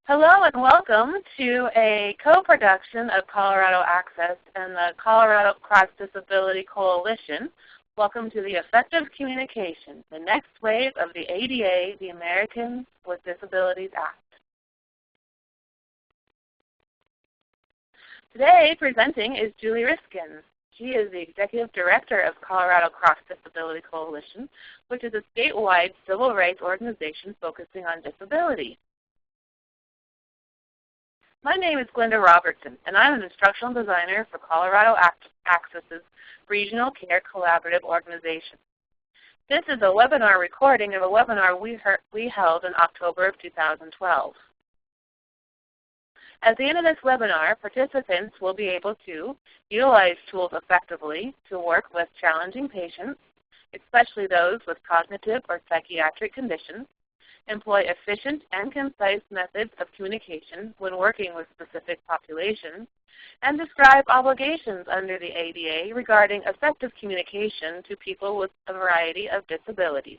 Hello and welcome to a co-production of Colorado Access and the Colorado Cross Disability Coalition. Welcome to the Effective Communication, the next wave of the ADA, the Americans with Disabilities Act. Today presenting is Julie Reiskin. She is the Executive Director of Colorado Cross Disability Coalition, which is a statewide civil rights organization focusing on disability. My name is Glenda Robertson, and I'm an instructional designer for Colorado Access's Regional Care Collaborative Organization. This is a webinar recording of a webinar we held in October of 2012. At the end of this webinar, participants will be able to utilize tools effectively to work with challenging patients, especially those with cognitive or psychiatric conditions, employ efficient and concise methods of communication when working with specific populations, and describe obligations under the ADA regarding effective communication to people with a variety of disabilities.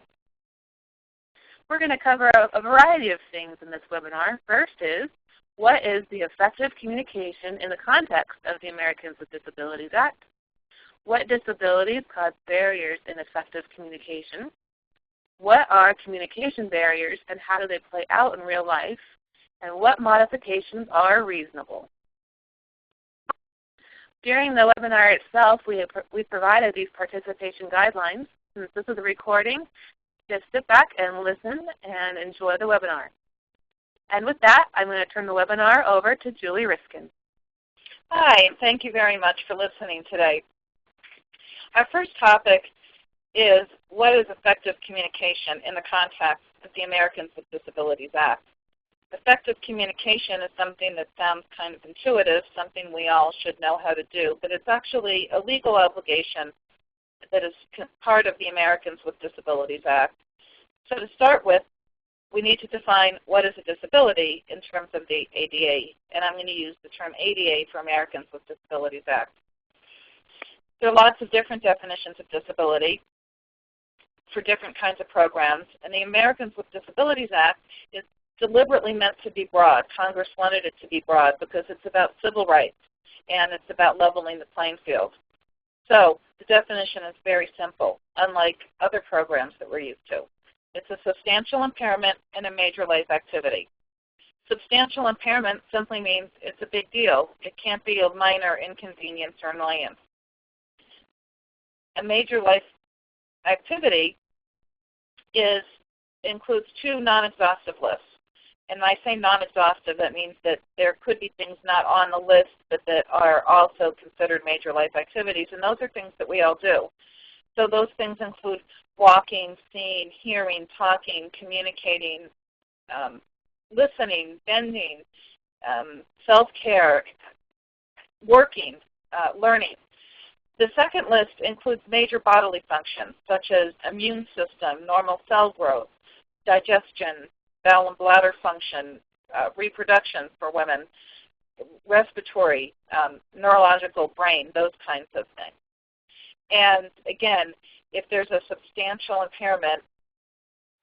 We're going to cover a variety of things in this webinar. First is, what is the effective communication in the context of the Americans with Disabilities Act? What disabilities cause barriers in effective communication? What are communication barriers and how do they play out in real life? And what modifications are reasonable? During the webinar itself, we provided these participation guidelines. Since this is a recording, just sit back and listen and enjoy the webinar. And with that, I'm going to turn the webinar over to Julie Reiskin. Hi, and thank you very much for listening today. Our first topic is what is effective communication in the context of the Americans with Disabilities Act. Effective communication is something that sounds kind of intuitive, something we all should know how to do, but it's actually a legal obligation that is part of the Americans with Disabilities Act. So to start with, we need to define what is a disability in terms of the ADA, and I'm going to use the term ADA for Americans with Disabilities Act. There are lots of different definitions of disability for different kinds of programs, and the Americans with Disabilities Act is deliberately meant to be broad. Congress wanted it to be broad because it's about civil rights and it's about leveling the playing field. So the definition is very simple, unlike other programs that we're used to. It's a substantial impairment in a major life activity. Substantial impairment simply means it's a big deal. It can't be a minor inconvenience or annoyance. A major life activity includes two non-exhaustive lists. And when I say non-exhaustive, that means that there could be things not on the list but that are also considered major life activities, and those are things that we all do. So those things include walking, seeing, hearing, talking, communicating, listening, bending, self-care, working, learning. The second list includes major bodily functions, such as immune system, normal cell growth, digestion, bowel and bladder function, reproduction for women, respiratory, neurological brain, those kinds of things. And again, if there's a substantial impairment,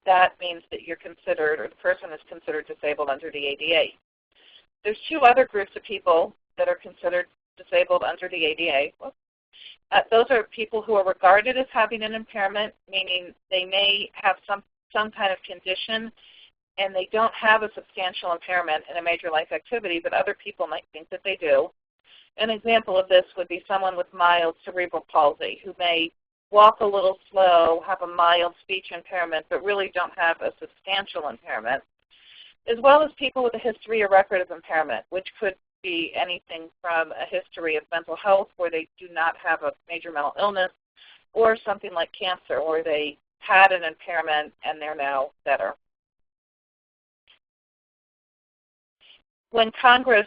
that means that you're considered, or the person is considered disabled under the ADA. There's two other groups of people that are considered disabled under the ADA. Those are people who are regarded as having an impairment, meaning they may have some kind of condition and they don't have a substantial impairment in a major life activity, but other people might think that they do. An example of this would be someone with mild cerebral palsy who may walk a little slow, have a mild speech impairment, but really don't have a substantial impairment, as well as people with a history or record of impairment, which could be anything from a history of mental health where they do not have a major mental illness, or something like cancer where they had an impairment and they're now better. When Congress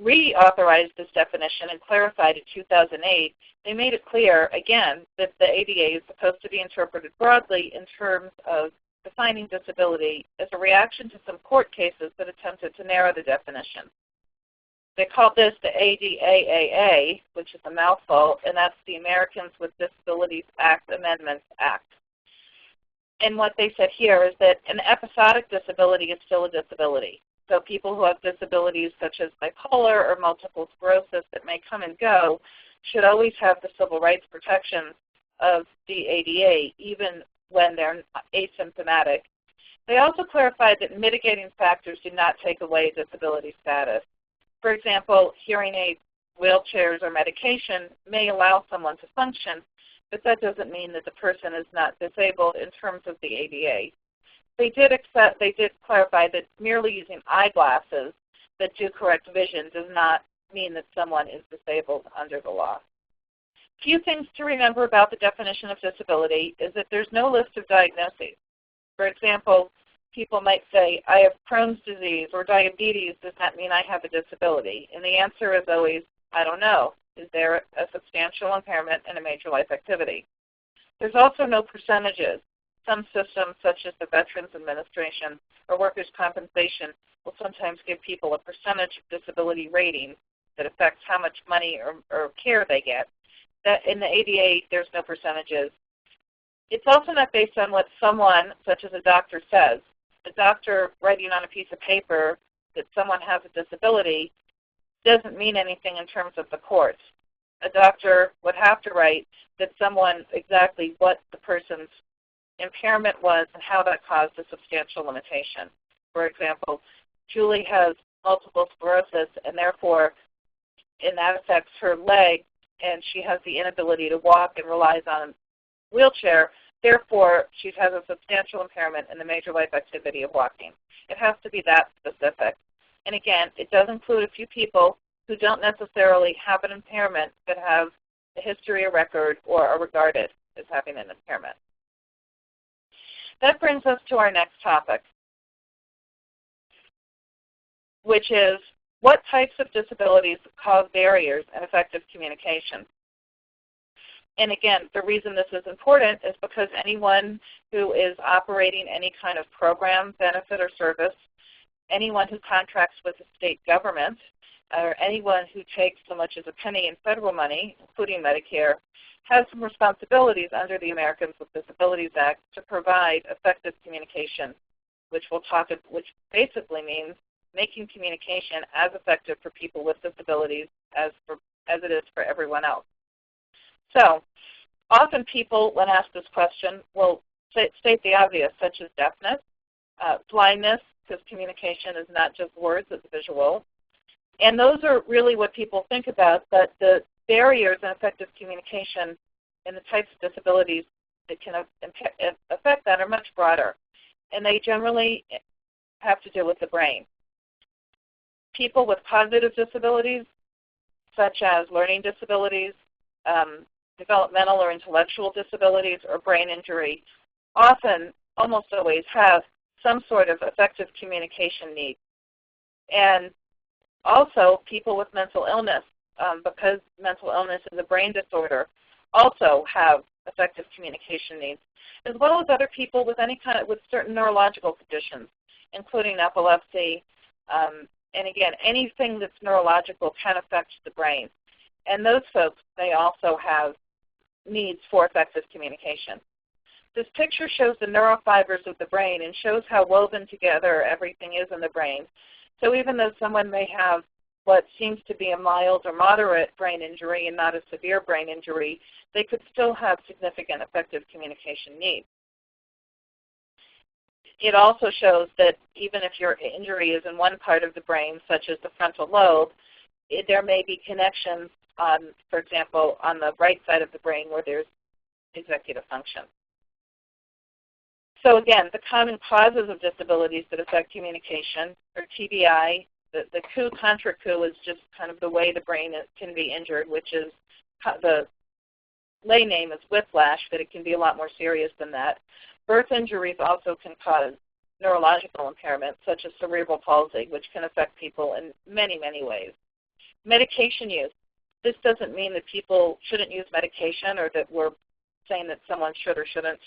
reauthorized this definition and clarified in 2008, they made it clear, again, that the ADA is supposed to be interpreted broadly in terms of defining disability as a reaction to some court cases that attempted to narrow the definition. They called this the ADAAA, which is a mouthful, and that's the Americans with Disabilities Act Amendments Act. And what they said here is that an episodic disability is still a disability. So people who have disabilities such as bipolar or multiple sclerosis that may come and go should always have the civil rights protections of the ADA, even when they're asymptomatic. They also clarified that mitigating factors do not take away disability status. For example, hearing aids, wheelchairs, or medication may allow someone to function, but that doesn't mean that the person is not disabled in terms of the ADA. They did clarify that merely using eyeglasses that do correct vision does not mean that someone is disabled under the law. Few things to remember about the definition of disability is that there's no list of diagnoses. For example, people might say, I have Crohn's disease or diabetes. Does that mean I have a disability? And the answer is always, I don't know. Is there a substantial impairment in a major life activity? There's also no percentages. Some systems, such as the Veterans Administration or Workers' Compensation, will sometimes give people a percentage of disability rating that affects how much money or care they get. That in the ADA, there's no percentages. It's also not based on what someone, such as a doctor, says. A doctor writing on a piece of paper that someone has a disability doesn't mean anything in terms of the court. A doctor would have to write that someone exactly what the person's impairment was and how that caused a substantial limitation. For example, Julie has multiple sclerosis, and therefore, and that affects her leg, and she has the inability to walk and relies on a wheelchair. Therefore, she has a substantial impairment in the major life activity of walking. It has to be that specific. And again, it does include a few people who don't necessarily have an impairment but have a history or record or are regarded as having an impairment. That brings us to our next topic, which is what types of disabilities cause barriers in effective communication. And again, the reason this is important is because anyone who is operating any kind of program, benefit, or service, anyone who contracts with the state government, or anyone who takes so much as a penny in federal money, including Medicare, has some responsibilities under the Americans with Disabilities Act to provide effective communication, which basically means making communication as effective for people with disabilities as it is for everyone else. So often people, when asked this question, will state the obvious, such as deafness, blindness, because communication is not just words, it's visual. And those are really what people think about, but the barriers in effective communication and the types of disabilities that can affect that are much broader. And they generally have to do with the brain. People with cognitive disabilities, such as learning disabilities, developmental or intellectual disabilities, or brain injury, often, almost always, have some sort of effective communication need. And also, people with mental illness, because mental illness is a brain disorder, also have effective communication needs, as well as other people with with certain neurological conditions, including epilepsy. And again, anything that's neurological can affect the brain. And those folks, they also have needs for effective communication. This picture shows the neurofibers of the brain and shows how woven together everything is in the brain. So even though someone may have what seems to be a mild or moderate brain injury and not a severe brain injury, they could still have significant effective communication needs. It also shows that even if your injury is in one part of the brain, such as the frontal lobe, there may be connections on, for example, on the right side of the brain where there's executive function. So again, the common causes of disabilities that affect communication are TBI. The coup contra coup is just kind of the way the brain can be injured, which is the lay name is whiplash, but it can be a lot more serious than that. Birth injuries also can cause neurological impairment, such as cerebral palsy, which can affect people in many, many ways. Medication use. This doesn't mean that people shouldn't use medication or that we're saying that someone should or shouldn't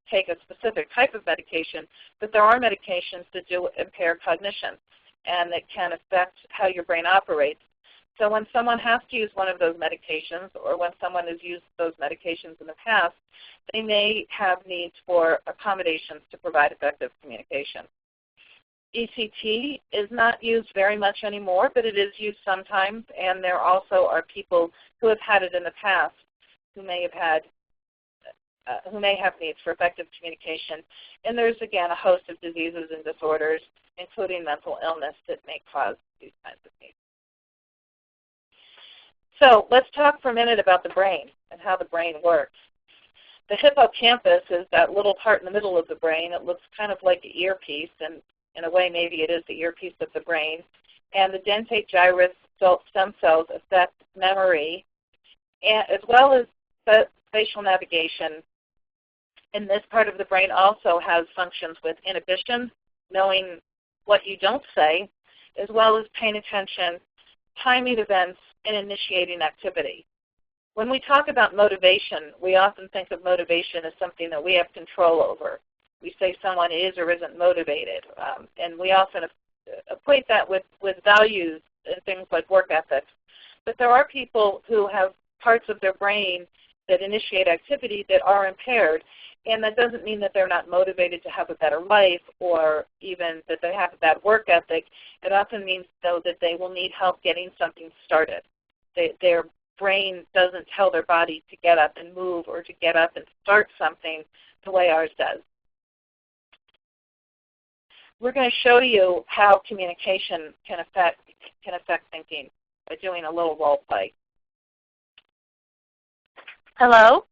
take a specific type of medication, but there are medications that do impair cognition and that can affect how your brain operates. So when someone has to use one of those medications, or when someone has used those medications in the past, they may have needs for accommodations to provide effective communication. ECT is not used very much anymore, but it is used sometimes, and there also are people who have had it in the past who may have needs for effective communication. And there's, again, a host of diseases and disorders, including mental illness, that may cause these kinds of needs. So let's talk for a minute about the brain and how the brain works. The hippocampus is that little part in the middle of the brain. It looks kind of like an earpiece, and in a way maybe it is the earpiece of the brain. And the dentate gyrus stem cells affect memory, as well as spatial navigation. And this part of the brain also has functions with inhibition, knowing what you don't say, as well as paying attention, timing events, and initiating activity. When we talk about motivation, we often think of motivation as something that we have control over. We say someone is or isn't motivated, and we often equate that with values and things like work ethics. But there are people who have parts of their brain that initiate activity that are impaired, and that doesn't mean that they're not motivated to have a better life or even that they have a bad work ethic. It often means, though, that they will need help getting something started. Their brain doesn't tell their body to get up and move or to get up and start something the way ours does. We're going to show you how communication can affect thinking by doing a little role play. Hello?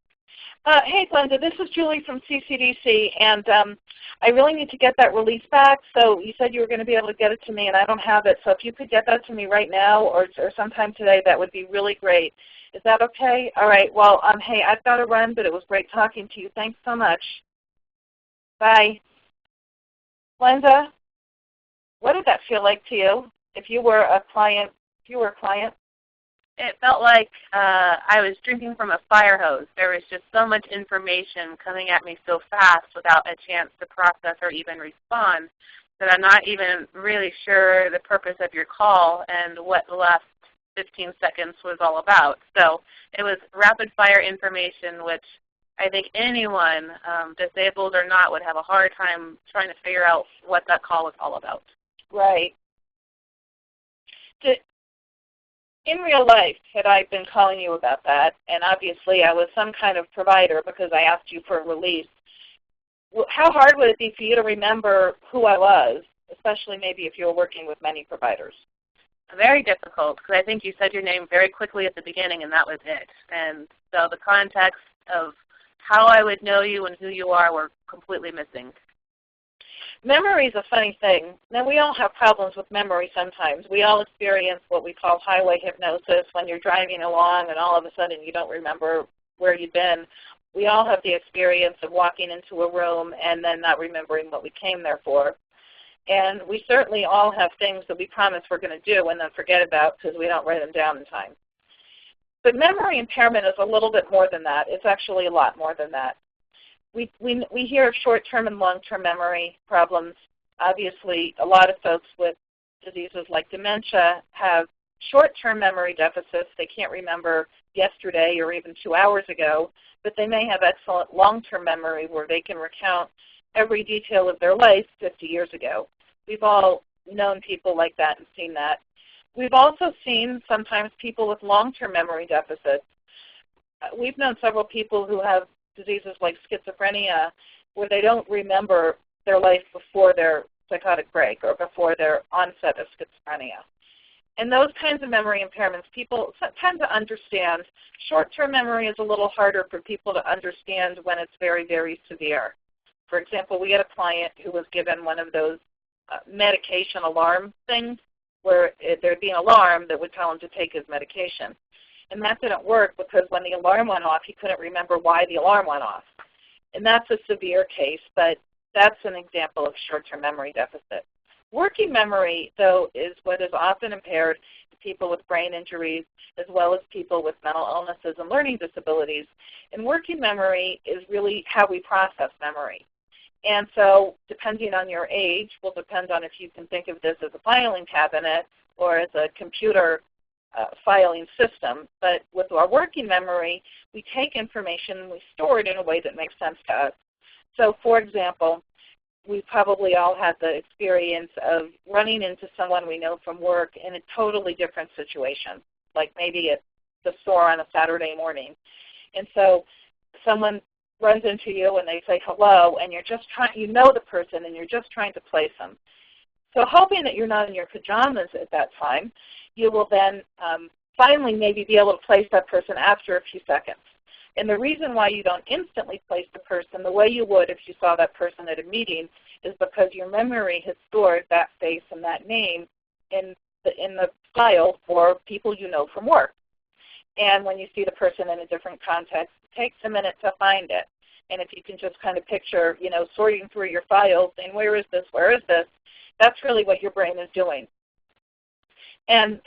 Hey, Glenda, this is Julie from CCDC, and I really need to get that release back. So you said you were going to be able to get it to me, and I don't have it. So if you could get that to me right now or sometime today, that would be really great. Is that okay? All right. Well, hey, I've got to run, but it was great talking to you. Thanks so much. Bye. Glenda, what did that feel like to you if you were a client? It felt like I was drinking from a fire hose. There was just so much information coming at me so fast without a chance to process or even respond that I'm not even really sure the purpose of your call and what the last 15 seconds was all about. So it was rapid fire information, which I think anyone, disabled or not, would have a hard time trying to figure out what that call was all about. Right. In real life, had I been calling you about that, and obviously I was some kind of provider because I asked you for a release, how hard would it be for you to remember who I was, especially maybe if you were working with many providers? Very difficult, because I think you said your name very quickly at the beginning, and that was it. And so the context of how I would know you and who you are were completely missing. Memory is a funny thing. Now, we all have problems with memory sometimes. We all experience what we call highway hypnosis when you're driving along and all of a sudden you don't remember where you've been. We all have the experience of walking into a room and then not remembering what we came there for. And we certainly all have things that we promise we're going to do and then forget about because we don't write them down in time. But memory impairment is a little bit more than that. It's actually a lot more than that. We hear of short-term and long-term memory problems. Obviously, a lot of folks with diseases like dementia have short-term memory deficits. They can't remember yesterday or even 2 hours ago, but they may have excellent long-term memory where they can recount every detail of their life 50 years ago. We've all known people like that and seen that. We've also seen sometimes people with long-term memory deficits. We've known several people who have diseases like schizophrenia where they don't remember their life before their psychotic break or before their onset of schizophrenia. And those kinds of memory impairments, people tend to understand. Short-term memory is a little harder for people to understand when it's very, very severe. For example, we had a client who was given one of those medication alarm things where there'd be an alarm that would tell him to take his medication. And that didn't work because when the alarm went off, he couldn't remember why the alarm went off. And that's a severe case, but that's an example of short-term memory deficit. Working memory, though, is what is often impaired in people with brain injuries as well as people with mental illnesses and learning disabilities. And working memory is really how we process memory. And so depending on your age will depend on if you can think of this as a filing cabinet or as a computer filing system. But with our working memory, we take information and we store it in a way that makes sense to us. So for example, we probably all had the experience of running into someone we know from work in a totally different situation, like maybe at the store on a Saturday morning. And so someone runs into you and they say hello, and you're just trying, you know the person, and you're just trying to place them. So hoping that you're not in your pajamas at that time, you will then finally maybe be able to place that person after a few seconds. And the reason why you don't instantly place the person the way you would if you saw that person at a meeting is because your memory has stored that face and that name in the file for people you know from work. And when you see the person in a different context, it takes a minute to find it. And if you can just kind of picture, sorting through your files, saying, where is this, that's really what your brain is doing. And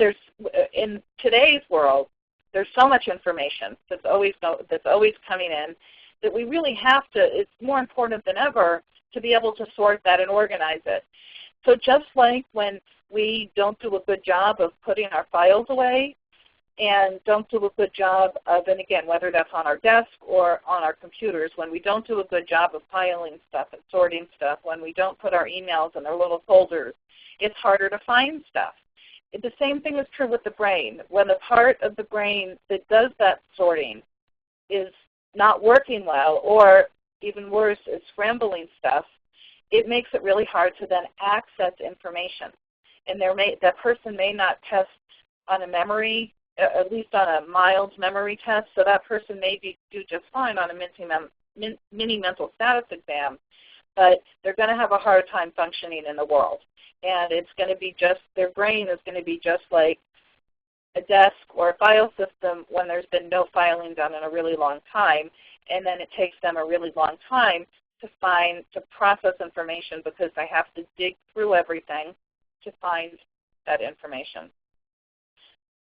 in today's world, there's so much information that's always coming in that we really have to, it's more important than ever to be able to sort that and organize it. So just like when we don't do a good job of putting our files away and don't do a good job of, and again, whether that's on our desk or on our computers, when we don't do a good job of filing stuff and sorting stuff, when we don't put our emails in their little folders, it's harder to find stuff. The same thing is true with the brain. When the part of the brain that does that sorting is not working well, or even worse, is scrambling stuff, it makes it really hard to then access information. And that person may not test on a memory, at least on a mild memory test, so that person may do just fine on a mini mental status exam, but they're going to have a hard time functioning in the world. And it's going to be their brain is going to be just like a desk or a file system when there's been no filing done in a really long time, and then it takes them a really long time to process information because they have to dig through everything to find that information.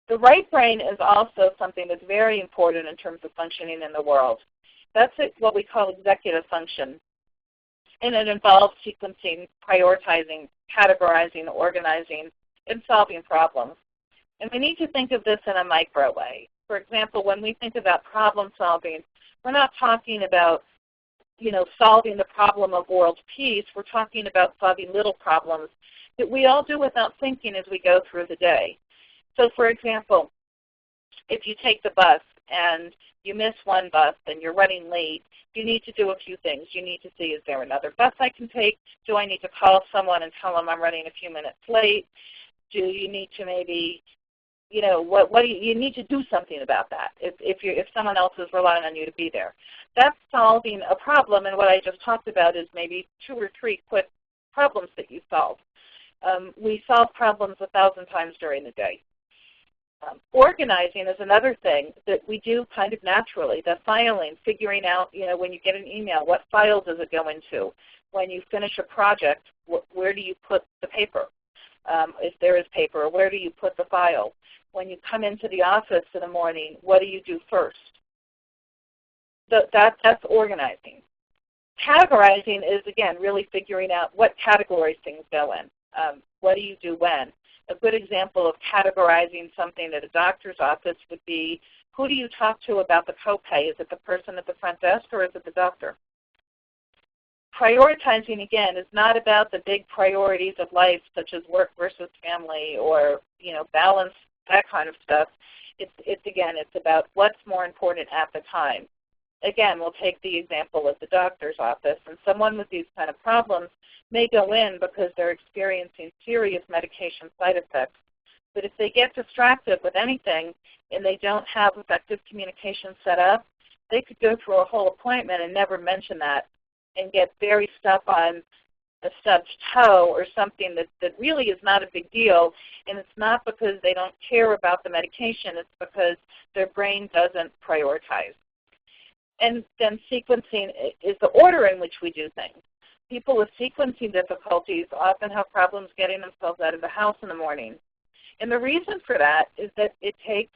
The right brain is also something that's very important in terms of functioning in the world. That's what we call executive function. And it involves sequencing, prioritizing, categorizing, organizing, and solving problems. And we need to think of this in a micro way. For example, when we think about problem solving, we're not talking about solving the problem of world peace. We're talking about solving little problems that we all do without thinking as we go through the day. So for example, if you take the bus and you miss one bus and you're running late, you need to do a few things. You need to see, is there another bus I can take? Do I need to call someone and tell them I'm running a few minutes late? Do you need to maybe, you need to do something about that if someone else is relying on you to be there. That's solving a problem, and what I just talked about is maybe 2 or 3 quick problems that you solve. We solve problems 1,000 times during the day. Organizing is another thing that we do kind of naturally. The filing, figuring out, when you get an email, what file does it go into? When you finish a project, where do you put the paper? If there is paper, where do you put the file? When you come into the office in the morning, what do you do first? That's organizing. Categorizing is, again, really figuring out what categories things go in. What do you do when? A good example of categorizing something at a doctor's office would be, who do you talk to about the copay? Is it the person at the front desk or is it the doctor? Prioritizing, again, is not about the big priorities of life, such as work versus family or balance, that kind of stuff. It's about what's more important at the time. Again, we'll take the example of the doctor's office, and someone with these kind of problems may go in because they're experiencing serious medication side effects. But if they get distracted with anything and they don't have effective communication set up, they could go through a whole appointment and never mention that and get very stuck on a stubbed toe or something that really is not a big deal. And it's not because they don't care about the medication. It's because their brain doesn't prioritize. And then sequencing is the order in which we do things. People with sequencing difficulties often have problems getting themselves out of the house in the morning. And the reason for that is that it takes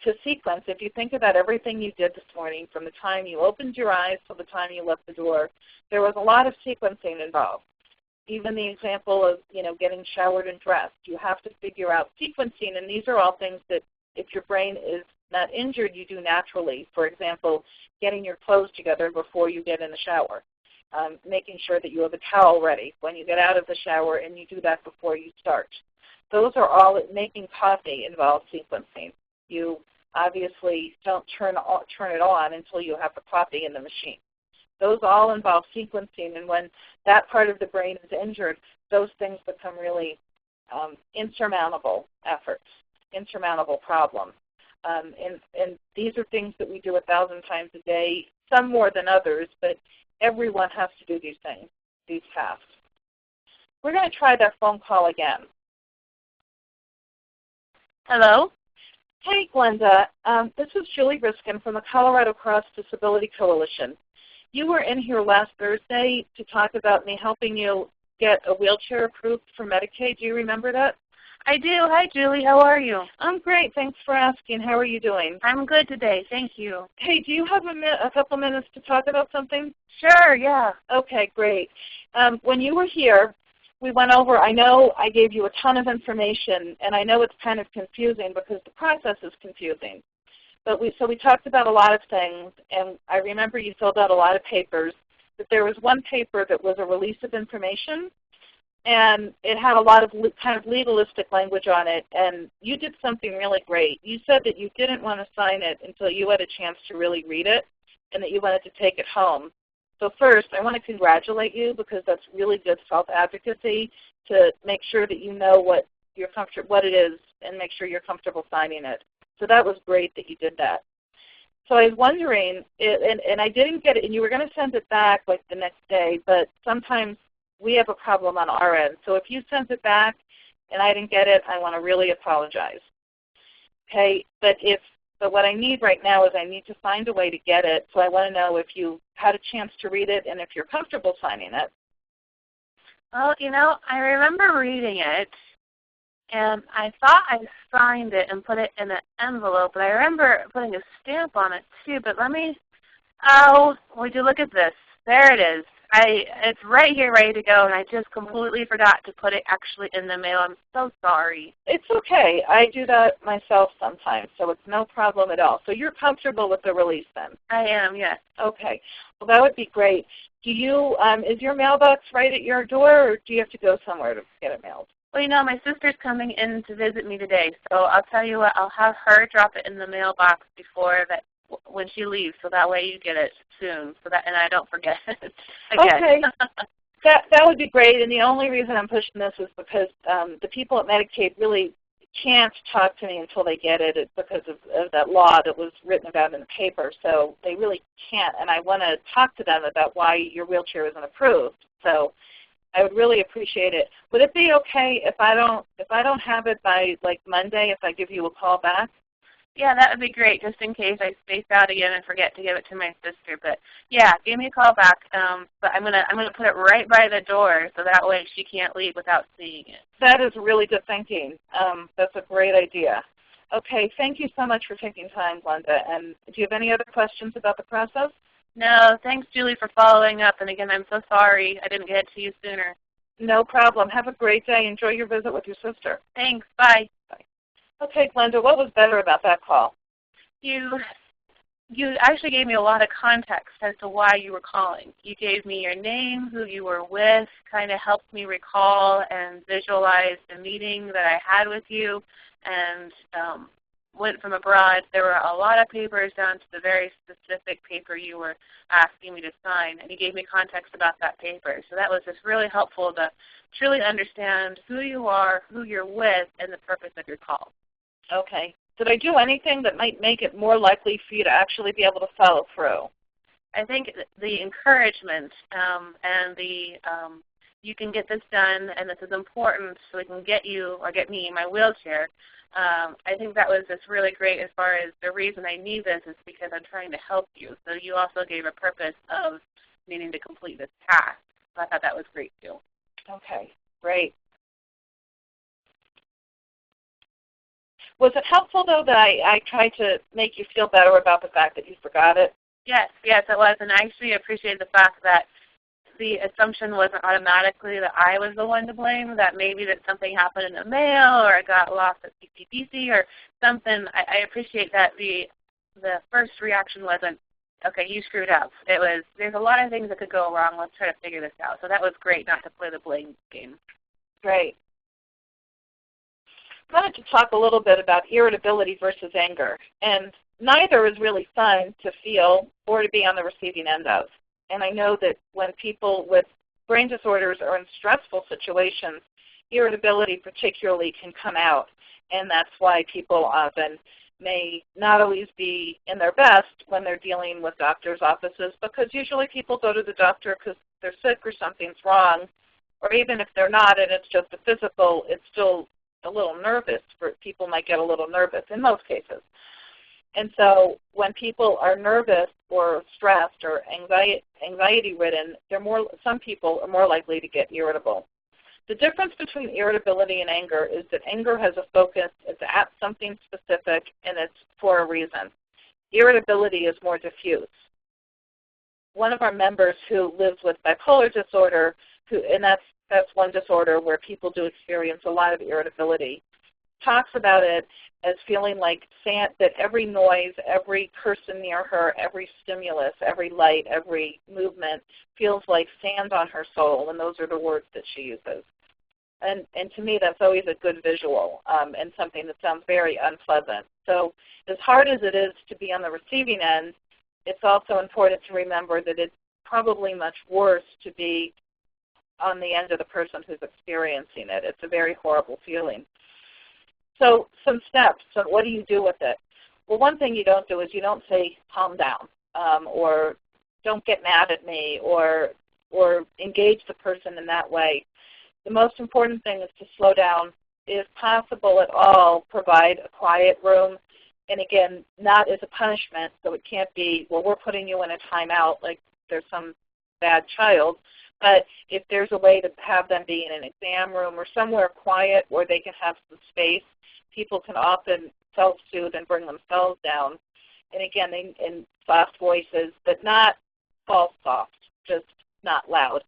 to sequence, if you think about everything you did this morning, from the time you opened your eyes till the time you left the door, there was a lot of sequencing involved. Even the example of, getting showered and dressed, you have to figure out sequencing, and these are all things that if your brain is not injured, you do naturally. For example, getting your clothes together before you get in the shower. making sure that you have a towel ready when you get out of the shower, and you do that before you start. Those are all. Making coffee involves sequencing. You obviously don't turn it on until you have the coffee in the machine. Those all involve sequencing, and when that part of the brain is injured, those things become really insurmountable efforts, insurmountable problems. And these are things that we do 1,000 times a day, some more than others, but everyone has to do these things, these tasks. We're going to try that phone call again. Hello? Hey, Glenda. This is Julie Reiskin from the Colorado Cross Disability Coalition. You were in here last Thursday to talk about me helping you get a wheelchair approved for Medicaid. Do you remember that? I do. Hi, Julie. How are you? I'm great. Thanks for asking. How are you doing? I'm good today. Thank you. Hey, do you have a couple minutes to talk about something? Sure, yeah. Okay, great. When you were here, we went over, I know I gave you a ton of information, and I know it's kind of confusing because the process is confusing. But so we talked about a lot of things, and I remember you filled out a lot of papers, but there was one paper that was a release of information, and it had a lot of kind of legalistic language on it, and you did something really great. You said that you didn't want to sign it until you had a chance to really read it, and that you wanted to take it home. So first, I want to congratulate you because that's really good self-advocacy to make sure that you know what it is and make sure you're comfortable signing it. So that was great that you did that. So I was wondering, and I didn't get it, and you were going to send it back like the next day, but sometimes we have a problem on our end. So if you sent it back and I didn't get it, I want to really apologize. Okay, but what I need right now is I need to find a way to get it, so I want to know if you had a chance to read it and if you're comfortable signing it. Well, I remember reading it, and I thought I signed it and put it in an envelope, but I remember putting a stamp on it too. But would you look at this? There it is. It's right here ready to go, and I just completely forgot to put it actually in the mail. I'm so sorry. It's okay. I do that myself sometimes, so it's no problem at all. So you're comfortable with the release then? I am, yes. Okay. Well, that would be great. Do you, is your mailbox right at your door, or do you have to go somewhere to get it mailed? Well, my sister's coming in to visit me today, so I'll tell you what, I'll have her drop it in the mailbox when she leaves, so that way you get it soon, and I don't forget it again. Okay. That would be great, and the only reason I'm pushing this is because the people at Medicaid really can't talk to me until they get it because of that law that was written about in the paper, so they really can't, and I want to talk to them about why your wheelchair isn't approved. So I would really appreciate it. Would it be okay if I don't have it by like Monday if I give you a call back? Yeah, that would be great, just in case I space out again and forget to give it to my sister. But yeah, give me a call back. But I'm gonna put it right by the door, so that way she can't leave without seeing it. That is really good thinking. That's a great idea. Okay, thank you so much for taking time, Glenda. And do you have any other questions about the process? No, thanks, Julie, for following up. And again, I'm so sorry I didn't get it to you sooner. No problem. Have a great day. Enjoy your visit with your sister. Thanks. Bye. Bye. Okay, Glenda, what was better about that call? You actually gave me a lot of context as to why you were calling. You gave me your name, who you were with, kind of helped me recall and visualize the meeting that I had with you, and went from abroad. There were a lot of papers down to the very specific paper you were asking me to sign, and you gave me context about that paper. So that was just really helpful to truly understand who you are, who you're with, and the purpose of your call. Okay. Did I do anything that might make it more likely for you to actually be able to follow through? I think the encouragement and the you can get this done, and this is important, so we can get you or get me in my wheelchair. I think that was just really great as far as the reason I need this is because I'm trying to help you. So you also gave a purpose of needing to complete this task. So I thought that was great too. Okay, great. Was it helpful, though, that I tried to make you feel better about the fact that you forgot it? Yes, it was. And I actually appreciate the fact that the assumption wasn't automatically that I was the one to blame, that maybe that something happened in the mail or I got lost at CCBC or something. I appreciate that the first reaction wasn't, okay, you screwed up. There's a lot of things that could go wrong. Let's try to figure this out. So that was great not to play the blame game. Great. I wanted to talk a little bit about irritability versus anger. And neither is really fun to feel or to be on the receiving end of. And I know that when people with brain disorders are in stressful situations, irritability particularly can come out. And that's why people often may not always be in their best when they're dealing with doctors' offices, because usually people go to the doctor because they're sick or something's wrong, or even if they're not and it's just a physical, it's still a little nervous. People might get a little nervous in most cases. And so when people are nervous or stressed or anxiety-ridden, some people are more likely to get irritable. The difference between irritability and anger is that anger has a focus, it's at something specific, and it's for a reason. Irritability is more diffuse. One of our members who lives with bipolar disorder, and that's one disorder where people do experience a lot of irritability, talks about it as feeling like that every noise, every person near her, every stimulus, every light, every movement feels like sand on her soul, and those are the words that she uses. And to me, that's always a good visual and something that sounds very unpleasant. So as hard as it is to be on the receiving end, it's also important to remember that it's probably much worse to be on the end of the person who's experiencing it. It's a very horrible feeling. So some steps. So what do you do with it? Well, one thing you don't do is you don't say, calm down, or don't get mad at me, or engage the person in that way. The most important thing is to slow down. If possible at all, provide a quiet room. And again, not as a punishment, so it can't be, well, we're putting you in a timeout like there's some bad child. But if there's a way to have them be in an exam room or somewhere quiet where they can have some space, people can often self-soothe and bring themselves down. And again, in soft voices, but not false soft, just not loud.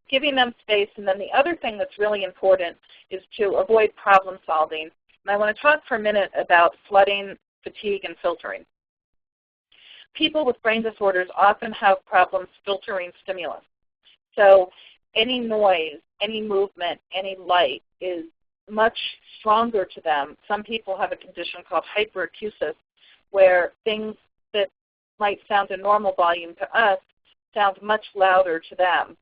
Giving them space. And then the other thing that's really important is to avoid problem solving. And I want to talk for a minute about flooding, fatigue, and filtering. People with brain disorders often have problems filtering stimulus. So any noise, any movement, any light is much stronger to them. Some people have a condition called hyperacusis, where things that might sound a normal volume to us sound much louder to them.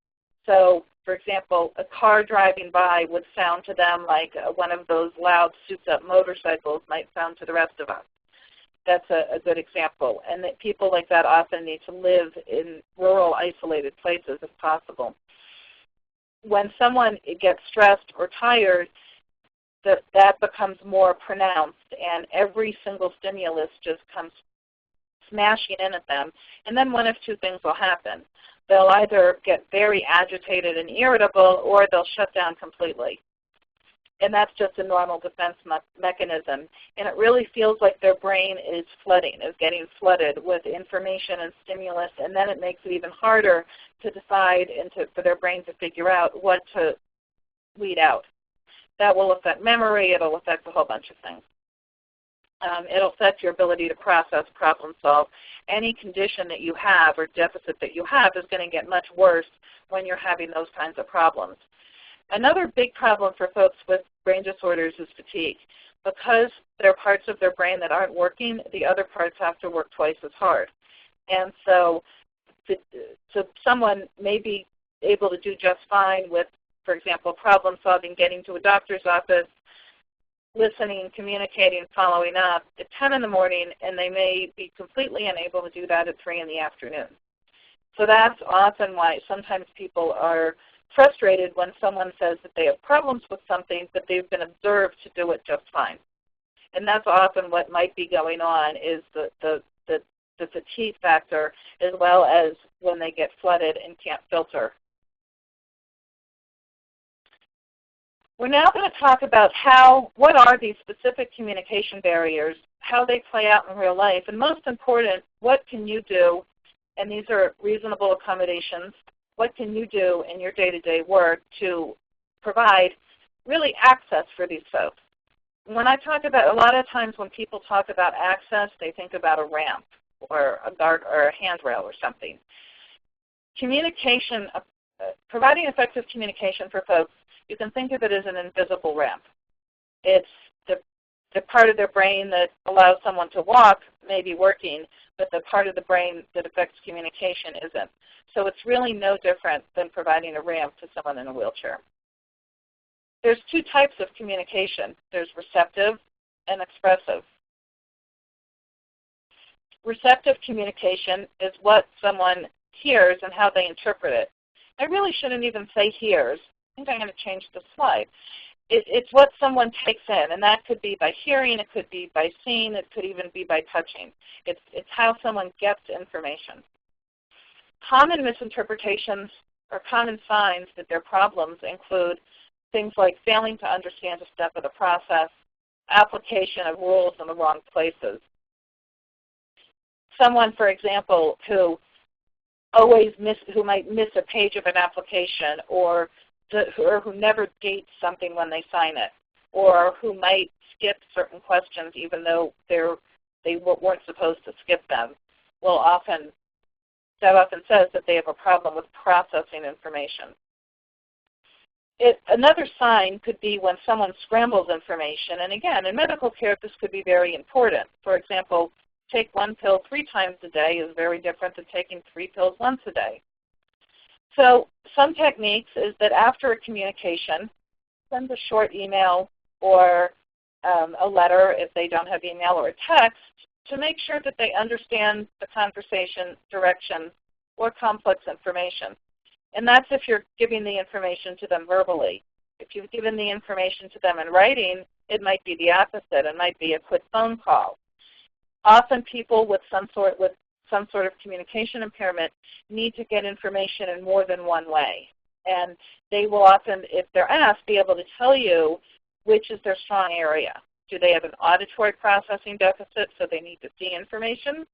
So, for example, a car driving by would sound to them like one of those loud, souped-up motorcycles might sound to the rest of us. That's a good example. And that people like that often need to live in rural, isolated places if possible. When someone gets stressed or tired, that becomes more pronounced, and every single stimulus just comes smashing in at them. And then one of two things will happen. They'll either get very agitated and irritable, or they'll shut down completely. And that's just a normal defense mechanism. And it really feels like their brain is getting flooded with information and stimulus, and then it makes it even harder to decide and for their brain to figure out what to weed out. That will affect memory. It'll affect a whole bunch of things. It'll affect your ability to process, problem solve. Any condition that you have or deficit that you have is going to get much worse when you're having those kinds of problems. Another big problem for folks with brain disorders is fatigue. Because there are parts of their brain that aren't working, the other parts have to work twice as hard. And so someone may be able to do just fine with, for example, problem solving, getting to a doctor's office, listening, communicating, following up at 10 in the morning, and they may be completely unable to do that at 3 in the afternoon. So that's often why sometimes people are frustrated when someone says that they have problems with something, but they've been observed to do it just fine. And that's often what might be going on, is the fatigue factor, as well as when they get flooded and can't filter. We're now going to talk about what are these specific communication barriers, how they play out in real life, and most important, what can you do, and these are reasonable accommodations, what can you do in your day-to-day work to provide really access for these folks? When I talk about, a lot of times when people talk about access, they think about a ramp or a guard or a handrail or something. Communication, providing effective communication for folks, you can think of it as an invisible ramp. It's the part of their brain that allows someone to walk may be working, but the part of the brain that affects communication isn't. So it's really no different than providing a ramp to someone in a wheelchair. There's two types of communication. There's receptive and expressive. Receptive communication is what someone hears and how they interpret it. I really shouldn't even say hears. I think I'm going to change the slide. It's what someone takes in, and that could be by hearing, it could be by seeing, it could even be by touching. It's how someone gets information. Common misinterpretations or common signs that they're problems include things like failing to understand a step of the process, application of rules in the wrong places. Someone, for example, who might miss a page of an application, or who never dates something when they sign it, or who might skip certain questions even though they weren't supposed to skip them, that often says that they have a problem with processing information. Another sign could be when someone scrambles information, and again, in medical care, this could be very important. For example, take one pill 3 times a day is very different than taking 3 pills once a day. So some techniques is that after a communication, send a short email or a letter if they don't have email, or a text to make sure that they understand the conversation, direction, or complex information. And that's if you're giving the information to them verbally. If you've given the information to them in writing, it might be the opposite. It might be a quick phone call. Often people with some sort of communication impairment need to get information in more than one way. And they will often, if they're asked, be able to tell you which is their strong area. Do they have an auditory processing deficit, so they need to see information?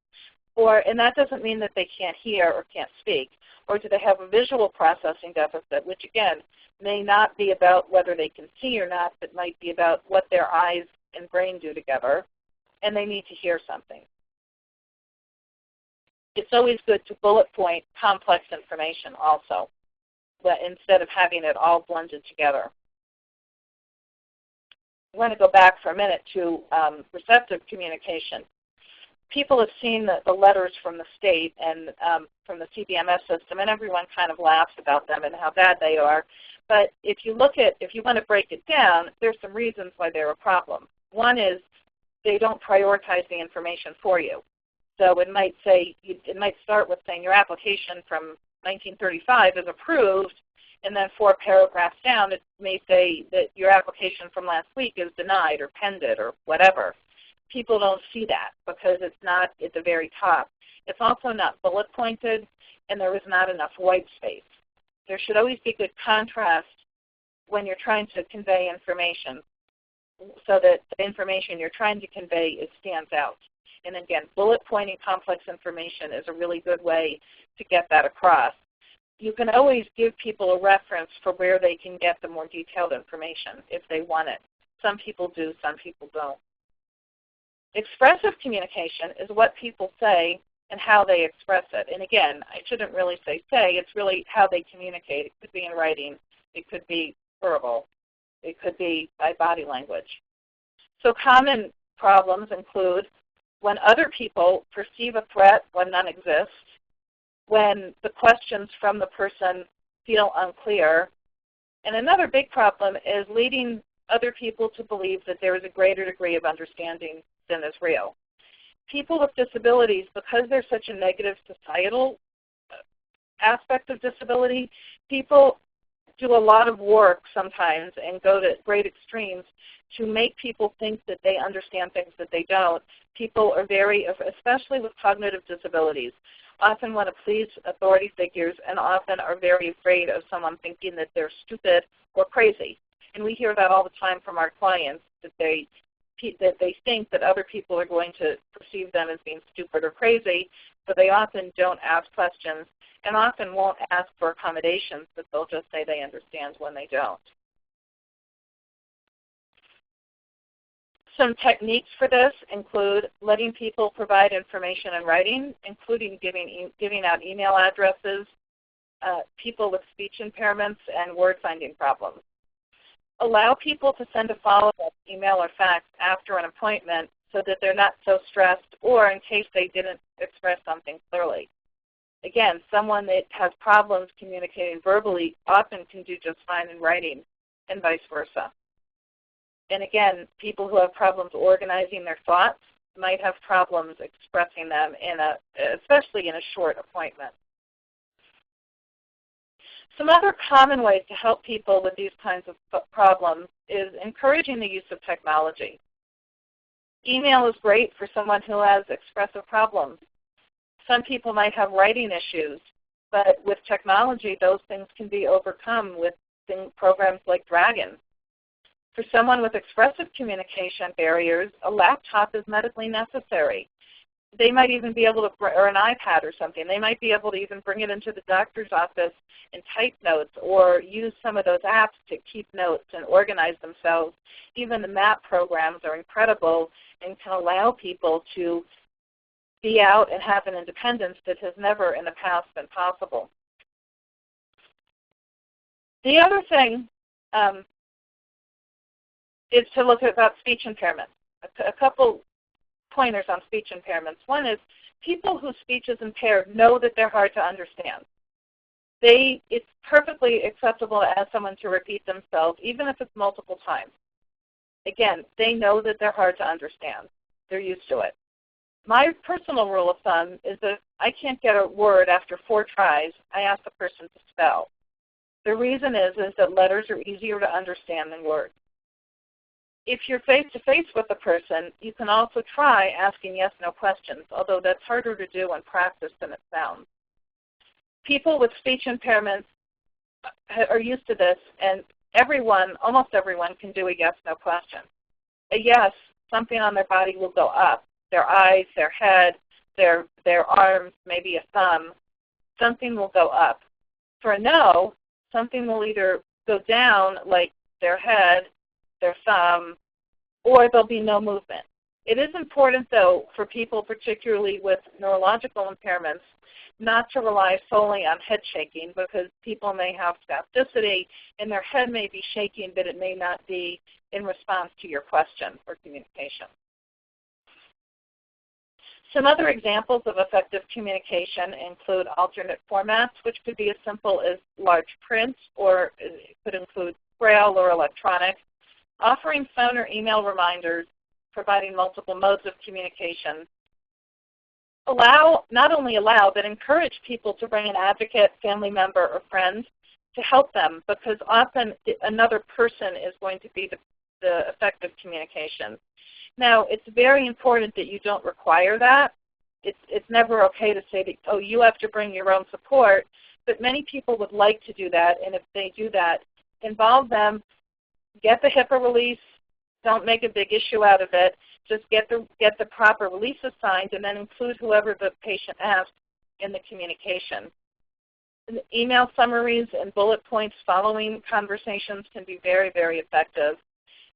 And that doesn't mean that they can't hear or can't speak. Or do they have a visual processing deficit, which again may not be about whether they can see or not, but might be about what their eyes and brain do together, and they need to hear something. It's always good to bullet point complex information also, but instead of having it all blended together. I want to go back for a minute to receptive communication. People have seen the letters from the state and from the CBMS system, and everyone kind of laughs about them and how bad they are. But if you want to break it down, there's some reasons why they're a problem. One is they don't prioritize the information for you. So it might start with saying your application from 1935 is approved, and then 4 paragraphs down it may say that your application from last week is denied or pended or whatever. People don't see that because it's not at the very top. It's also not bullet pointed, and there is not enough white space. There should always be good contrast when you're trying to convey information so that the information you're trying to convey stands out. And again, bullet pointing complex information is a really good way to get that across. You can always give people a reference for where they can get the more detailed information if they want it. Some people do, some people don't. Expressive communication is what people say and how they express it. And again, I shouldn't really say, it's really how they communicate. It could be in writing. It could be verbal. It could be by body language. So common problems include when other people perceive a threat when none exists, when the questions from the person feel unclear, and another big problem is leading other people to believe that there is a greater degree of understanding than is real. People with disabilities, because there's such a negative societal aspect of disability, people do a lot of work sometimes and go to great extremes to make people think that they understand things that they don't. People are especially with cognitive disabilities, often want to please authority figures and often are very afraid of someone thinking that they're stupid or crazy. And we hear that all the time from our clients, that they think that other people are going to perceive them as being stupid or crazy, so they often don't ask questions and often won't ask for accommodations, but they'll just say they understand when they don't. Some techniques for this include letting people provide information in writing, including giving out email addresses, people with speech impairments and word finding problems. Allow people to send a follow-up email or fax after an appointment so that they're not so stressed, or in case they didn't express something clearly. Again, someone that has problems communicating verbally often can do just fine in writing, and vice versa. And again, people who have problems organizing their thoughts might have problems expressing them, especially in a short appointment. Some other common ways to help people with these kinds of problems is encouraging the use of technology. Email is great for someone who has expressive problems. Some people might have writing issues, but with technology, those things can be overcome with programs like Dragon. For someone with expressive communication barriers, a laptop is medically necessary. They might even be able to, or an iPad or something, they might be able to even bring it into the doctor's office and type notes, or use some of those apps to keep notes and organize themselves. Even the map programs are incredible and can allow people to be out and have an independence that has never in the past been possible. The other thing is to look about speech impairments. A couple pointers on speech impairments. One is people whose speech is impaired know that they're hard to understand. It's perfectly acceptable to ask someone to repeat themselves, even if it's multiple times. Again, they know that they're hard to understand. They're used to it. My personal rule of thumb is that if I can't get a word after 4 tries, I ask the person to spell. The reason is that letters are easier to understand than words. If you're face-to-face with a person, you can also try asking yes-no questions, although that's harder to do in practice than it sounds. People with speech impairments are used to this, and almost everyone can do a yes-no question. A yes, something on their body will go up. Their eyes, their head, their arms, maybe a thumb, something will go up. For a no, something will either go down, like their head, their thumb, or there'll be no movement. It is important, though, for people particularly with neurological impairments not to rely solely on head shaking, because people may have spasticity and their head may be shaking, but it may not be in response to your question or communication. Some other examples of effective communication include alternate formats, which could be as simple as large print, or it could include Braille or electronic, offering phone or email reminders, providing multiple modes of communication. Not only allow, but encourage people to bring an advocate, family member, or friend to help them, because often another person is going to be the effective communication. Now, it's very important that you don't require that. It's never okay to say that, oh, you have to bring your own support, but many people would like to do that, and if they do that, involve them, get the HIPAA release, don't make a big issue out of it, just get the proper releases signed, and then include whoever the patient asks in the communication. Email summaries and bullet points following conversations can be very, very effective.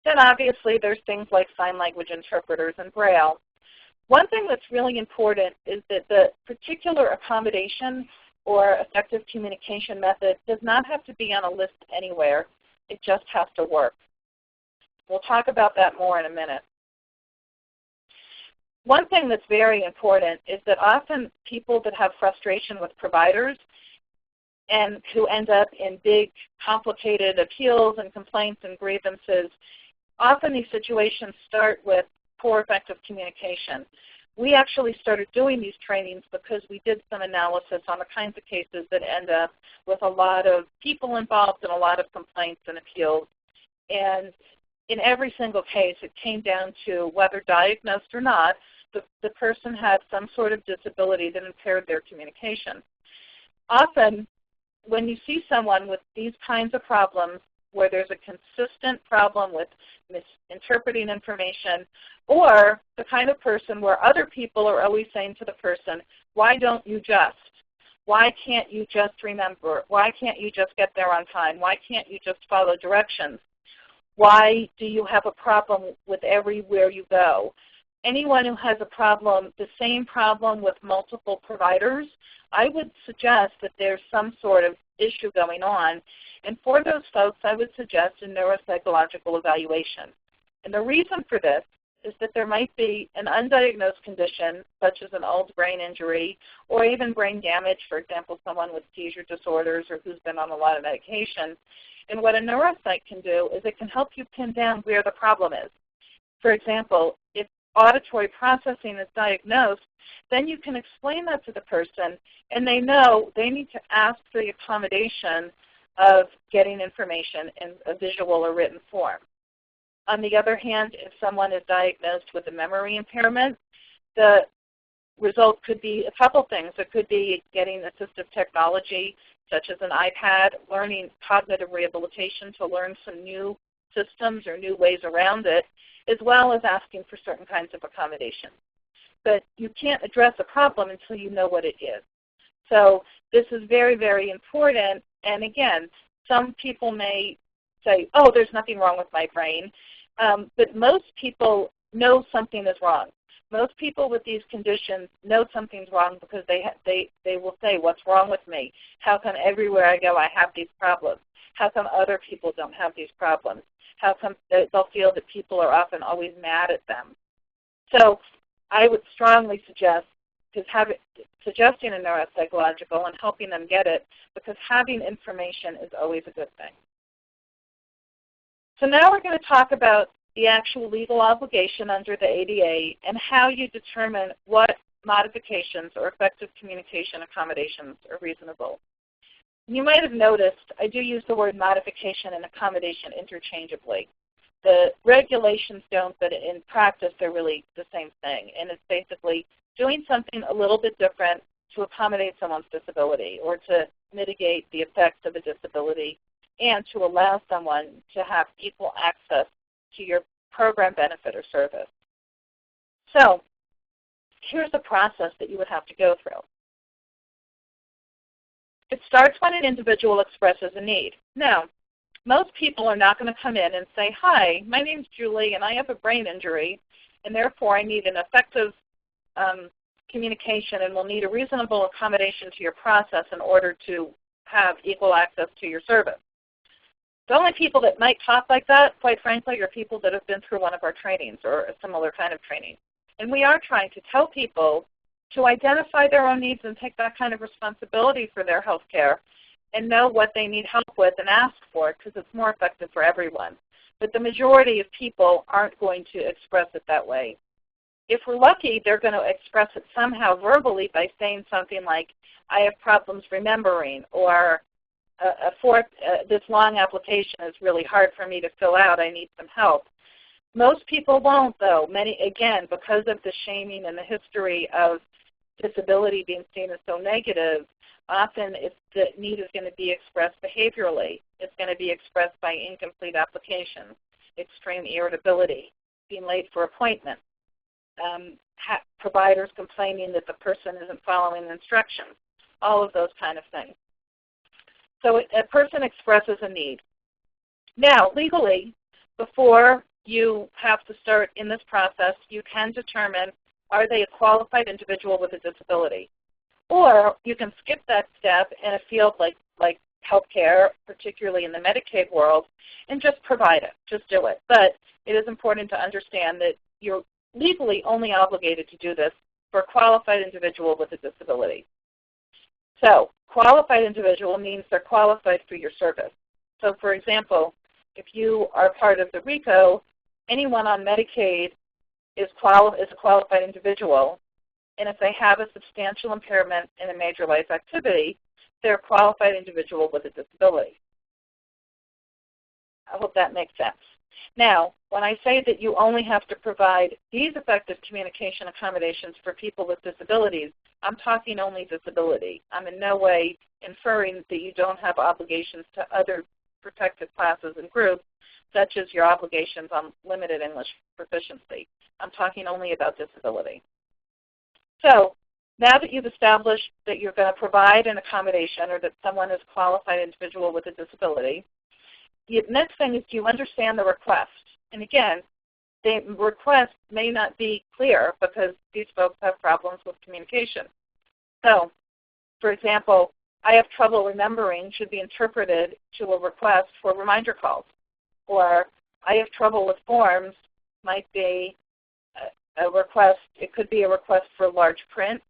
Then obviously there's things like sign language interpreters and Braille. One thing that's really important is that the particular accommodation or effective communication method does not have to be on a list anywhere. It just has to work. We'll talk about that more in a minute. One thing that's very important is that often people that have frustration with providers and who end up in big, complicated appeals and complaints and grievances, often these situations start with poor effective communication. We actually started doing these trainings because we did some analysis on the kinds of cases that end up with a lot of people involved and a lot of complaints and appeals. And in every single case, it came down to whether diagnosed or not, the person had some sort of disability that impaired their communication. Often, when you see someone with these kinds of problems, where there's a consistent problem with misinterpreting information, or the kind of person where other people are always saying to the person, why don't you just? Why can't you just remember? Why can't you just get there on time? Why can't you just follow directions? Why do you have a problem with everywhere you go? Anyone who has a problem, the same problem with multiple providers, I would suggest that there's some sort of issue going on. And for those folks, I would suggest a neuropsychological evaluation. And the reason for this is that there might be an undiagnosed condition, such as an old brain injury, or even brain damage, for example, someone with seizure disorders or who's been on a lot of medication. And what a neuropsych can do is it can help you pin down where the problem is. For example, if auditory processing is diagnosed, then you can explain that to the person, and they know they need to ask for the accommodation of getting information in a visual or written form. On the other hand, if someone is diagnosed with a memory impairment, the result could be a couple things. It could be getting assistive technology, such as an iPad, learning cognitive rehabilitation to learn some new systems or new ways around it, as well as asking for certain kinds of accommodation. But you can't address a problem until you know what it is. So this is very, very important. And again, some people may say, oh, there's nothing wrong with my brain. But most people know something is wrong. Most people with these conditions know something's wrong because they will say, what's wrong with me? How come everywhere I go I have these problems? How come other people don't have these problems? How come they'll feel that people are often always mad at them? So I would strongly suggest suggesting a neuropsychological and helping them get it, because having information is always a good thing. So now we're going to talk about the actual legal obligation under the ADA and how you determine what modifications or effective communication accommodations are reasonable. You might have noticed I do use the word modification and accommodation interchangeably. The regulations don't, but in practice they're really the same thing. And it's basically doing something a little bit different to accommodate someone's disability or to mitigate the effects of a disability and to allow someone to have equal access to your program benefit or service. So here's the process that you would have to go through. It starts when an individual expresses a need. Now, most people are not going to come in and say, hi, my name's Julie and I have a brain injury and therefore I need an effective communication and will need a reasonable accommodation to your process in order to have equal access to your service. The only people that might talk like that, quite frankly, are people that have been through one of our trainings or a similar kind of training. And we are trying to tell people to identify their own needs and take that kind of responsibility for their health care and know what they need help with and ask for it, because it's more effective for everyone. But the majority of people aren't going to express it that way. If we're lucky, they're going to express it somehow verbally by saying something like, I have problems remembering, or this long application is really hard for me to fill out. I need some help. Most people won't, though. Many, again, because of the shaming and the history of disability being seen as so negative, often the need is going to be expressed behaviorally. It's going to be expressed by incomplete applications, extreme irritability, being late for appointments, providers complaining that the person isn't following instructions, all of those kind of things. So a person expresses a need. Now, legally, before you have to start in this process, you can determine, are they a qualified individual with a disability? Or you can skip that step in a field like healthcare, particularly in the Medicaid world, and just provide it, just do it. But it is important to understand that you're legally only obligated to do this for a qualified individual with a disability. So qualified individual means they're qualified for your service. So for example, if you are part of the RICO, anyone on Medicaid is a qualified individual, and if they have a substantial impairment in a major life activity, they're a qualified individual with a disability. I hope that makes sense. Now, when I say that you only have to provide these effective communication accommodations for people with disabilities, I'm talking only disability. I'm in no way inferring that you don't have obligations to other protected classes and groups, such as your obligations on limited English proficiency. I'm talking only about disability. So now that you've established that you're going to provide an accommodation or that someone is a qualified individual with a disability, The next thing is, do you understand the request? And again, the request may not be clear because these folks have problems with communication. So, for example, I have trouble remembering should be interpreted to a request for reminder calls. Or I have trouble with forms might be a request. It could be a request for large print.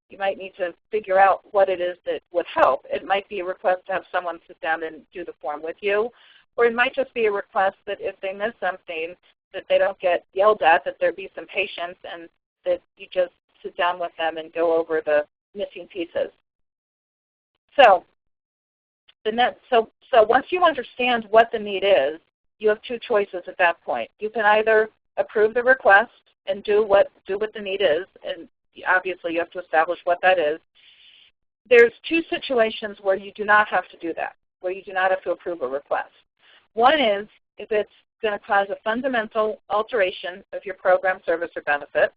You might need to figure out what it is that would help. It might be a request to have someone sit down and do the form with you. Or it might just be a request that if they miss something, that they don't get yelled at, that there be some patience, and that you just sit down with them and go over the missing pieces. So once you understand what the need is, you have two choices at that point. You can either approve the request and do what the need is, and obviously you have to establish what that is. There's two situations where you do not have to do that, where you do not have to approve a request. One is if it's going to cause a fundamental alteration of your program, service, or benefit,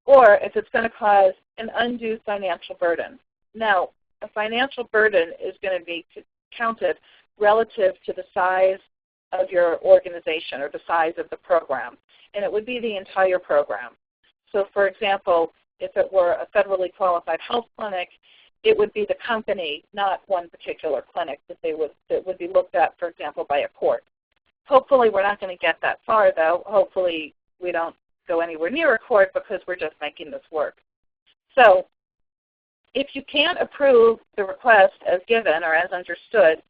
or if it's going to cause an undue financial burden. Now, a financial burden is going to be counted relative to the size of your organization or the size of the program, and it would be the entire program. So, for example, if it were a federally qualified health clinic, it would be the company, not one particular clinic that would be looked at, for example, by a court. Hopefully we're not going to get that far, though. Hopefully we don't go anywhere near a court because we're just making this work. So if you can't approve the request as given or as understood,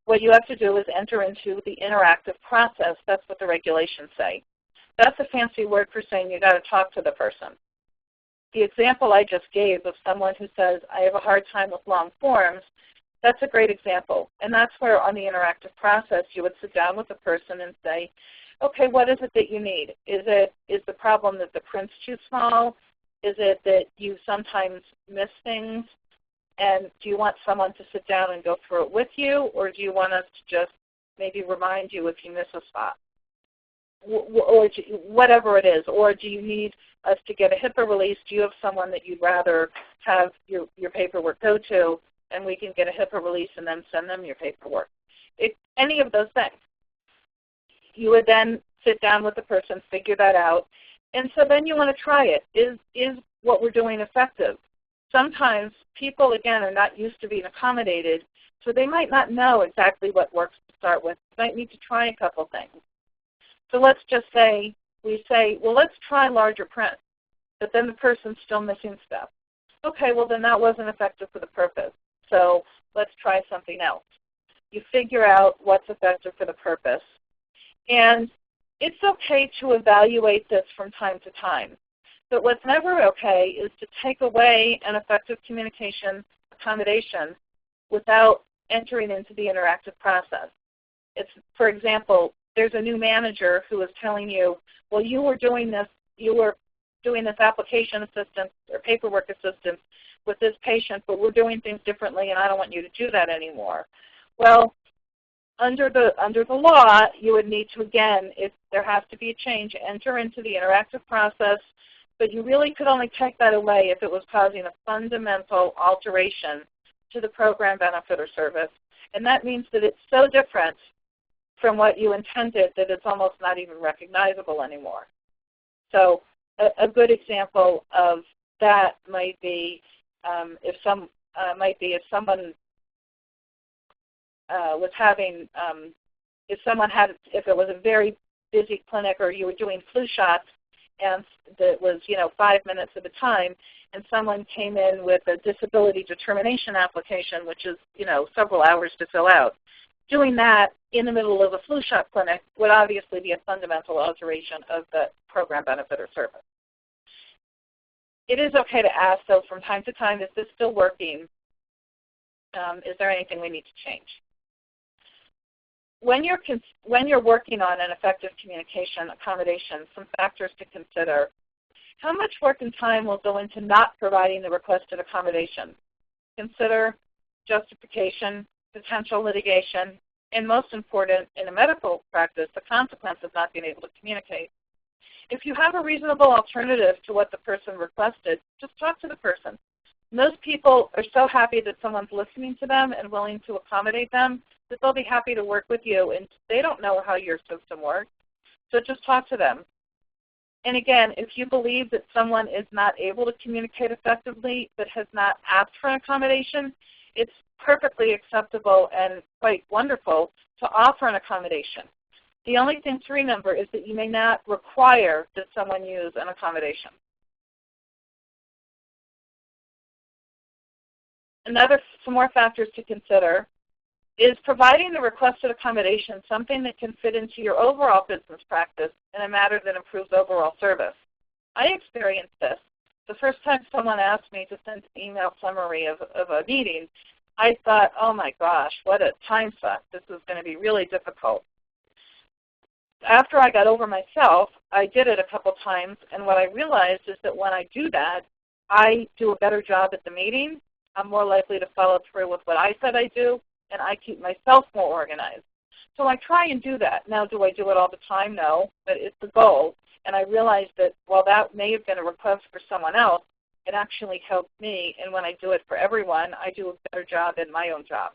what you have to do is enter into the interactive process. That's what the regulations say. That's a fancy word for saying you got to talk to the person. The example I just gave of someone who says, I have a hard time with long forms, that's a great example. And that's where on the interactive process you would sit down with the person and say, okay, what is it that you need? Is the problem that the print's too small? Is it that you sometimes miss things? And do you want someone to sit down and go through it with you, or do you want us to just maybe remind you if you miss a spot? Or whatever it is. Or do you need us to get a HIPAA release? Do you have someone that you'd rather have your paperwork go to, and we can get a HIPAA release and then send them your paperwork? Any of those things. You would then sit down with the person, figure that out, and so then you want to try it. Is what we're doing effective? Sometimes people, again, are not used to being accommodated, so they might not know exactly what works to start with. They might need to try a couple things. So let's just say, we say, well, let's try larger print, but then the person's still missing stuff. Okay, well, then that wasn't effective for the purpose, so let's try something else. You figure out what's effective for the purpose, and it's okay to evaluate this from time to time. But what's never okay is to take away an effective communication accommodation without entering into the interactive process. It's, for example, there's a new manager who is telling you, well, you were doing this application assistance or paperwork assistance with this patient, but we're doing things differently, and I don't want you to do that anymore. Well, under the law, you would need to, again, if there has to be a change, enter into the interactive process, but you really could only take that away if it was causing a fundamental alteration to the program, benefit, or service. And that means that it's so different from what you intended that it's almost not even recognizable anymore. So a good example of that might be if someone was having, if it was a very busy clinic, or you were doing flu shots and that was 5 minutes at a time, and someone came in with a disability determination application, which is several hours to fill out. Doing that in the middle of a flu shot clinic would obviously be a fundamental alteration of the program, benefit, or service. It is okay to ask, though, from time to time, is this still working? Is there anything we need to change? When you're working on an effective communication accommodation, some factors to consider. How much work and time will go into not providing the requested accommodation? Consider justification, potential litigation, and most important, in a medical practice, the consequence of not being able to communicate. If you have a reasonable alternative to what the person requested, just talk to the person. Most people are so happy that someone's listening to them and willing to accommodate them that they'll be happy to work with you, and they don't know how your system works, so just talk to them. And again, if you believe that someone is not able to communicate effectively but has not asked for an accommodation, it's perfectly acceptable and quite wonderful to offer an accommodation. The only thing to remember is that you may not require that someone use an accommodation. Some more factors to consider is providing the requested accommodation something that can fit into your overall business practice in a manner that improves overall service. I experienced this. The first time someone asked me to send an email summary of a meeting, I thought, oh my gosh, what a time suck. This is going to be really difficult. After I got over myself, I did it a couple times, and what I realized is that when I do that, I do a better job at the meeting. I'm more likely to follow through with what I said I do, and I keep myself more organized. So I try and do that. Now, do I do it all the time? No, but it's the goal. And I realized that while that may have been a request for someone else, it actually helped me, and when I do it for everyone, I do a better job in my own job.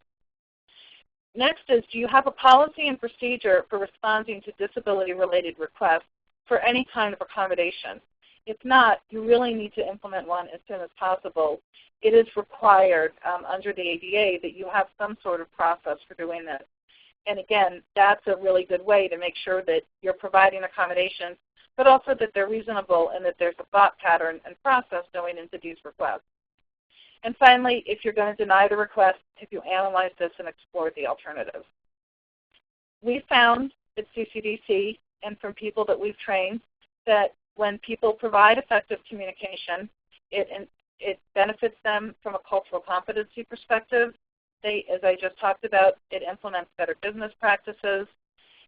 Next is, do you have a policy and procedure for responding to disability-related requests for any kind of accommodation? If not, you really need to implement one as soon as possible. It is required under the ADA that you have some sort of process for doing this. And again, that's a really good way to make sure that you're providing accommodations, but also that they're reasonable and that there's a thought pattern and process going into these requests. And finally, if you're going to deny the request, if you analyze this and explore the alternatives. We found at CCDC and from people that we've trained that when people provide effective communication, it benefits them from a cultural competency perspective. As I just talked about, it implements better business practices.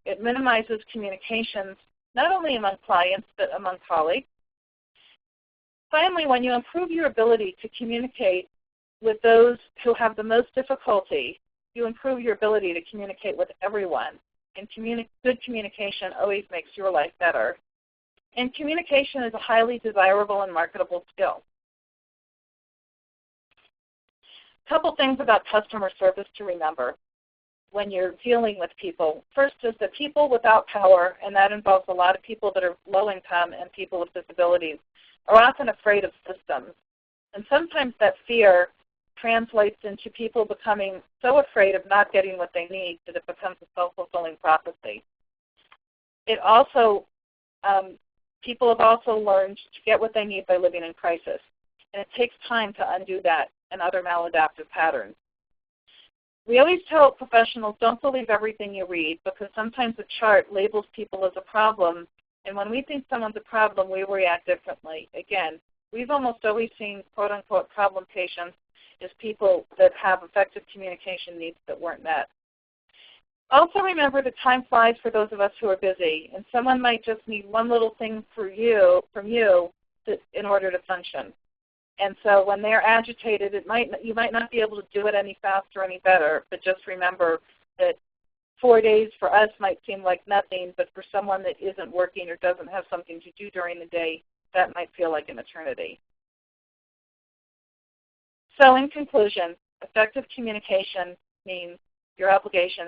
It minimizes communications not only among clients but among colleagues. Finally, when you improve your ability to communicate with those who have the most difficulty, you improve your ability to communicate with everyone. And good communication always makes your life better. And communication is a highly desirable and marketable skill. A couple things about customer service to remember when you're dealing with people. First is that people without power, and that involves a lot of people that are low income and people with disabilities, are often afraid of systems. And sometimes that fear translates into people becoming so afraid of not getting what they need that it becomes a self-fulfilling prophecy. It also, people have also learned to get what they need by living in crisis. And it takes time to undo that and other maladaptive patterns. We always tell professionals, don't believe everything you read, because sometimes a chart labels people as a problem, and when we think someone's a problem, we react differently. Again, we've almost always seen quote-unquote problem patients as people that have effective communication needs that weren't met. Also remember that time flies for those of us who are busy, and someone might just need one little thing from you in order to function. And so when they're agitated, you might not be able to do it any faster or any better, but just remember that 4 days for us might seem like nothing, but for someone that isn't working or doesn't have something to do during the day, that might feel like an eternity. So in conclusion, effective communication means your obligation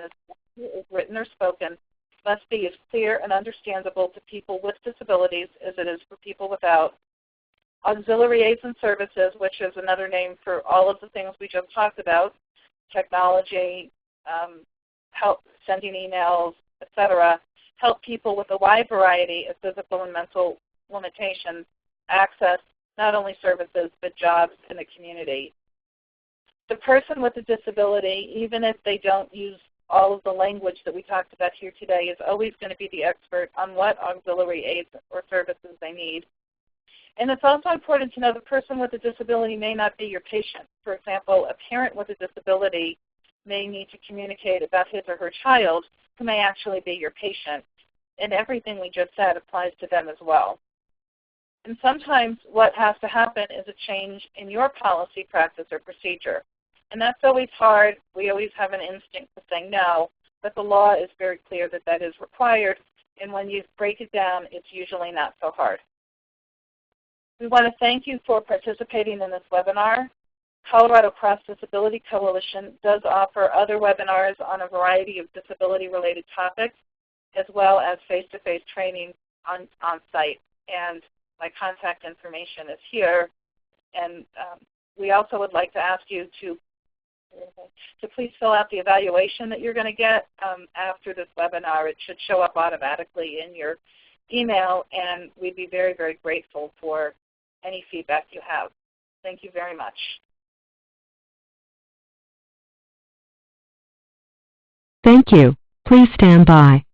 is written or spoken must be as clear and understandable to people with disabilities as it is for people without. Auxiliary aids and services, which is another name for all of the things we just talked about, technology, help sending emails, etc., help people with a wide variety of physical and mental limitations access not only services but jobs in the community. The person with a disability, even if they don't use all of the language that we talked about here today, is always going to be the expert on what auxiliary aids or services they need. And it's also important to know the person with a disability may not be your patient. For example, a parent with a disability may need to communicate about his or her child who may actually be your patient. And everything we just said applies to them as well. And sometimes what has to happen is a change in your policy, practice, or procedure. And that's always hard. We always have an instinct to say no, but the law is very clear that that is required. And when you break it down, it's usually not so hard. We want to thank you for participating in this webinar. Colorado Cross Disability Coalition does offer other webinars on a variety of disability-related topics, as well as face-to-face training on site. And my contact information is here. And we also would like to ask you to please fill out the evaluation that you're going to get after this webinar. It should show up automatically in your email, and we'd be very, very grateful for any feedback you have. Thank you very much. Thank you. Please stand by.